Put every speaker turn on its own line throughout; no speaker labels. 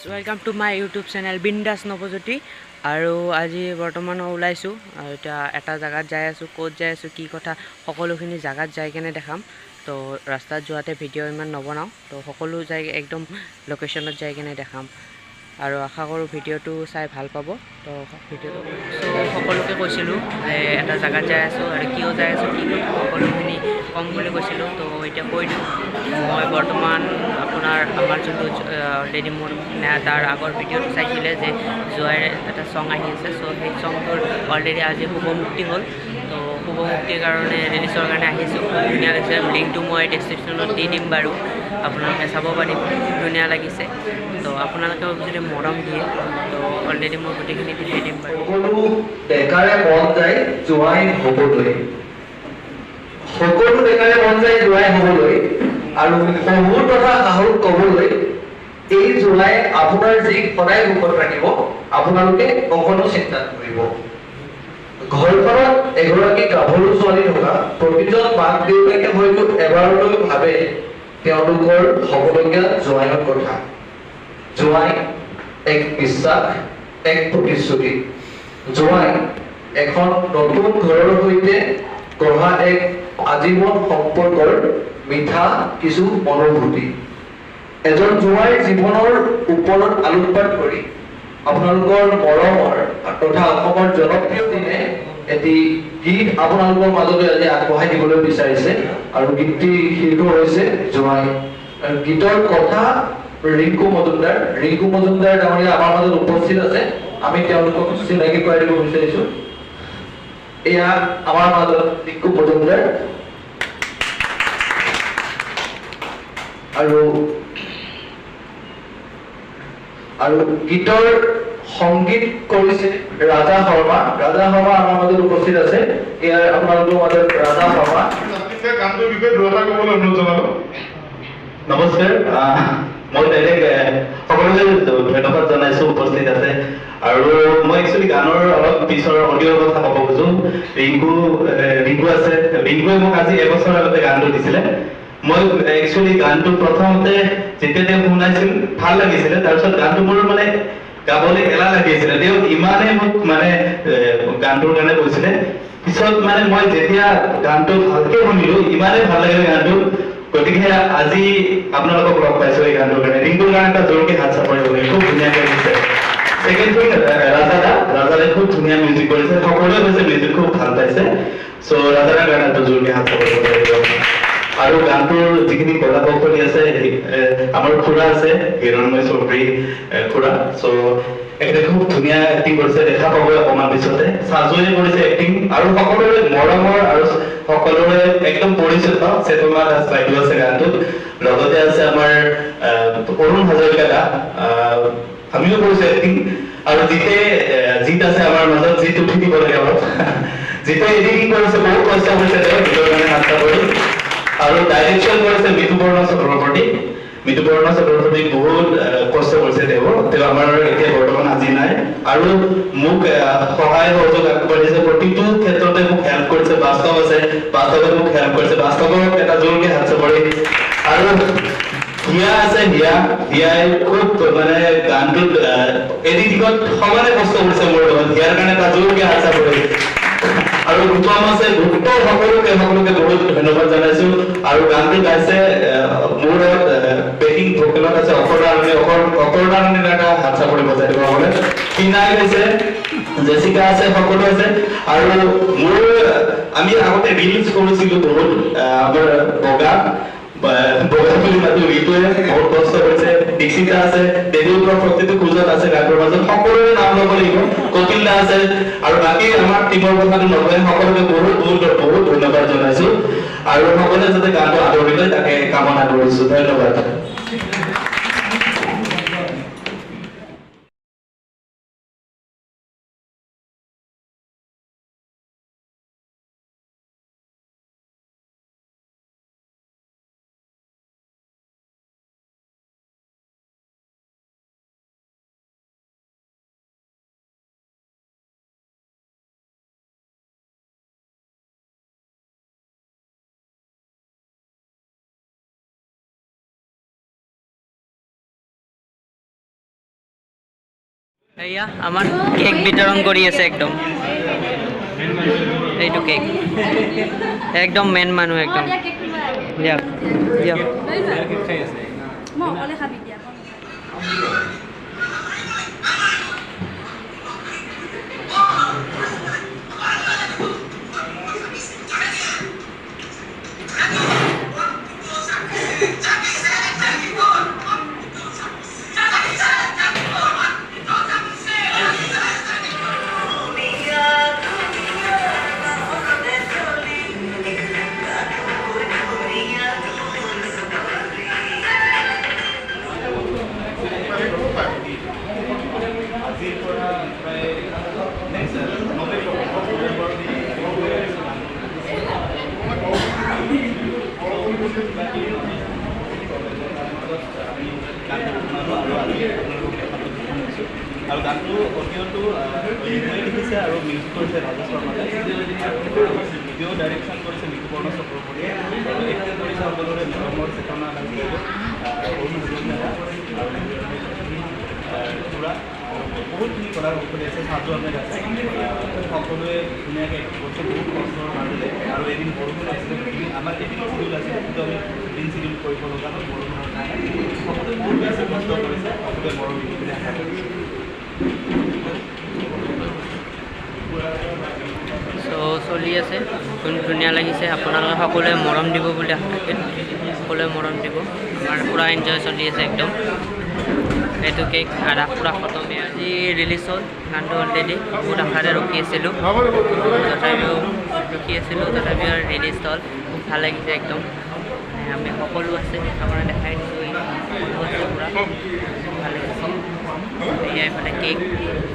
welcome to my YouTube channel Bindas Navjyoti और आज बर्तमान ओलाइছোঁ এতিয়া এটা জায়গাত যাই আছোঁ ক'ত যাই আছোঁ কি কথা সকলোখিনি জায়গাত যাই কেনে দেখাম তো ৰাস্তাত যোৱাতে ভিডিঅ' ইমান নবনাও তো সকলো যাই একদম লোকেশনত যাই কেনে দেখাম আৰু আশা কৰোঁ ভিডিঅ'টো চাই ভাল পাব তো ভিডিঅ'টো সকলোকে কৈছিলোঁ যে এটা জায়গাত যাই আছোঁ আৰু কিয় যাই আছোঁ কি কথা সকলোখিনি কম বুলি কৈছিলোঁ তো এতিয়া কৈ দিওঁ মই বৰ্তমান আপোনাৰ আমাৰ যোনটো অলৰেডি মোৰ তাৰ আগৰ ভিডিঅ'টো চাইছিলে যে জোৱাৰ এটা চং আহি আছে চ' সেই চংটোৰ অলৰেডি আজি শুভমুক্তি হ'ল তো শুভমুক্তিৰ কাৰণে ৰিলিজৰ কাৰণে আহিছোঁ খুব ধুনীয়া লাগিছে লিংকটো মই ডেছক্ৰিপশ্যনত দি দিম বাৰু আপোনালোকে চাব পাৰিব ধুনীয়া লাগিছে তো আপোনালোকেও যদি মৰম দিয়ে তো অলৰেডি মই গোটেইখিনি দিলে দিম বাৰু
সকলো ডেকাৰে মন যায় জোৱাই হ'বলৈ সকলো ডেকাৰে মন যায় জোৱাই হ'বলৈ আৰু শহুৰ তথা শাহুক ক'বলৈ এই জোৱাই আপোনাৰ যি সদায় সুখত ৰাখিব আপোনালোকে অকণো চিন্তা নকৰিব ঘৰখনত এগৰাকী গাভৰু ছোৱালী থকা প্ৰতিজন মাক দেউতাকে হয়তো এবাৰলৈ ভাবে তেওঁলোকৰ হ'বলগীয়া জোৱাইৰ কথা জোৱাই এক বিশ্বাস এক প্ৰতিশ্ৰুতি জোৱাই এখন নতুন ঘৰৰ সৈতে গঢ়া এক আজীৱন সম্পৰ্কৰ মিঠা কিছু অনুভূতি এজন জোৱাইৰ জীৱনৰ ওপৰত আলোকপাত কৰি আপোনালোকৰ মৰমৰ তথা অসমৰ জনপ্ৰিয় দিনে এটি গীত আপোনালোকৰ মাজলৈ আজি আগবঢ়াই দিবলৈ বিচাৰিছে আৰু গীতটি শীৰ্ষ হৈছে জোৱাই গীতৰ কথা ৰিংকু মজুমদাৰ ডাঙৰীয়া আমাৰ মাজত উপস্থিত আছে আমি তেওঁলোকক চিনাকি কৰাই দিব বিচাৰিছো এয়া আমাৰ মাজত ৰিংকু মজুমদাৰ আৰু গীতৰ সংগীত কৰিছে ৰাজা শৰ্মা আমাৰ মাজত উপস্থিত আছে এয়া আপোনালোকৰ মাজত ৰাজা শৰ্মা
গানটোৰ বিষয়ে দুটা ক'বলৈ অনুৰোধ জনালো
নমস্কাৰ মই ডাইৰেক্ট সকলোকে ধন্যবাদ জনাইছো উপস্থিত আছে আৰু মই একচুৱেলি গানৰ অলপ পিছৰ অডিঅ'ৰ কথা ক'ব খোজো ৰিংকু আছে ৰিংকুৱে মোক আজি এবছৰ আগতে গানটো দিছিলে মই একচুৱেলি গানটো প্ৰথমতে যেতিয়া তেওঁ শুনাইছিল ভাল লাগিছিলে তাৰপিছত গানটো মোৰ মানে গাবলৈ এলাহ লাগি আছিলে তেওঁ ইমানে মোক মানে গানটোৰ কাৰণে কৈছিলে পিছত মানে মই যেতিয়া গানটো ভালকে শুনিলো ইমানে ভাল লাগিলে গানটো গতিকে আজি আপোনালোকক লগ পাইছো এই গানটোৰ কাৰণে ৰিংকুৰ কাৰণে এটা জোৰকে হাত চাপৰিব লাগে খুব ধুনীয়াকে দিছে সেকেন্ড থিং ৰাজাদা খুব ধুনীয়া মিউজিক কৰিছে সকলোৱে কৈছে মিউজিক খুব ভাল পাইছে চ' ৰাজাদাৰ কাৰণে এটা জোৰকে হাত চাপৰিব লাগিব আৰু গানটোৰ যিখিনি কলা কৌশলী আছে আমাৰ খুৰা আছে হিৰণময় চৌধুৰী খুৰা চ' এখেতে খুব ধুনীয়া এক্টিং কৰিছে দেখা পাব অকণমান পিছতে সাজুৱে কৰিছে এক্টিং আৰু সকলোৰে মৰমৰ আৰু সকলোৰে একদম পৰিচিত চেতনা দাস বাইদেউ আছে গানটোত লগতে আছে আমাৰ অৰুণ হাজৰিকা দা আমিও কৰিছো এক্টিং আৰু জিত আছে আমাৰ মাজত জিত উঠি দিব লাগে অলপ জিতে এডিটিং কৰিছে বহুত কষ্ট কৰিছে তেওঁ ভিডিঅ'ৰ কাৰণে নাস্তা কৰি আৰু ডাইৰেকশ্যন কৰিছে মৃদুপৰ্ণ চক্ৰৱৰ্তী বহুত কষ্ট কৰিছে তেওঁ আমাৰ এতিয়া বৰ্তমান আজি নাই আৰু মোক সহায় সহযোগ আগবাঢ়িছে প্ৰতিটো ক্ষেত্ৰতে মোক হেল্প কৰিছে বাস্তৱে মোক হেল্প কৰিছে বাস্তৱক এটা জোৰকে হাত চাপৰি আৰু হিয়া আছে হিয়াই খুব মানে গানটোত এডিটিঙত সমানে কষ্ট কৰিছে মোৰ লগত হিয়াৰ কাৰণে এটা জোৰকে হাত চাপৰি আৰু গুটম আছে গুটৰ সকলোকে বহুত ধন্যবাদ জনাইছো আৰু গানটো গাইছে মোৰ বেকিং ভোকেলত আছে অকৰদাৰণী এটা হাত চাপৰি বজাই দিব হ'লে কিনাই গৈছে জেচিকা আছে সকলো আছে আৰু মোৰ আমি আগতে ৰিলছ কৰিছিলো বহুত আমাৰ বগা বুলি মাতো ঋতুৱে বহুত কষ্ট কৰিছে দীক্ষিতা আছে দেৱীৰ প্ৰতিটো খোজত আছে গানটোৰ মাজত সকলোৰে নাম ল'ব লাগিব কপিল দা আছে আৰু বাকী আমাৰ টিমৰ কথাটো নকয় সকলোকে বহুত ধন্যবাদ জনাইছো আৰু সকলোৱে যাতে গানটো আদৰি লয় তাকে কামনা কৰিছো ধন্যবাদ
এয়া আমাৰ কেক বিতৰণ কৰি আছে একদম এইটো কেক একদম মেইন মানুহ একদম দিয়ক দিয়ক
মই অকলে খাবি দিয়া
আৰু গানটো অডিঅ'টো লিখিছে আৰু মিউজিক কৰিছে ৰাজেশ শৰ্মালে ভিডিঅ' ডাইৰেকশ্যন কৰিছে মিকুপৰ্ণ চক্ৰৱৰ্তীয়ে আৰু এক্টিং কৰিছে সকলোৰে মৰমৰ চেতনা পুৰা বহুতখিনি কথা কৰি আছে সাজু আহমেদ আছে সকলোৱে ধুনীয়াকৈ কৰিছে বহুত কষ্টৰ মাজতে আৰু এদিন বৰষুণ আছিলে আমাৰ এদিন চিডিউল আছিলে কিন্তু আমি দুদিন চিডিউল কৰিব লগা হ'ল বৰষুণৰ কাৰণে সকলোৱে বহুত বেছি কষ্ট কৰিছে সকলোৱে মৰম দি বুলি আশা কৰিছে
চলি আছে ধুনীয়া লাগিছে আপোনালোকে সকলোৱে মৰম দিব বুলি আশা থাকিল সকলোৱে মৰম দিব আমাৰ পূৰা এনজয় চলি আছে একদম এইটো কেক আধা পূৰা খতমে আজি ৰিলিজ হ'ল গানটো অলৰেডি বহুত আশাৰে ৰখি আছিলোঁ তথাপিও ৰিলিজ হ'ল খুব ভাল লাগিছে একদম আমি সকলো আছে আপোনাৰ দেখাই দিছোঁ সকলো আছে পূৰা ভাল লাগিছে এয়া এইফালে কেক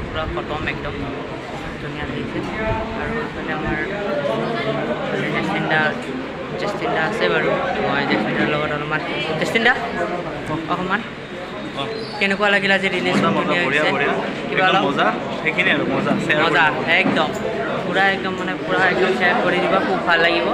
পূৰা খতম একদম ধুনীয়া লাগিছে আৰু এইফালে আমাৰ জেষ্টিন দা আছে বাৰু মই জেষ্টিন দাৰ লগত অলপমান জেষ্টিন দা অকণমান কেনেকুৱা লাগিল আজি ৰিলিজ কিবা অলপ
মজা সেইখিনি আৰু মজা
একদম পূৰা একদম মানে পূৰা একদম শ্বেয়াৰ কৰি দিবা খুব ভাল লাগিব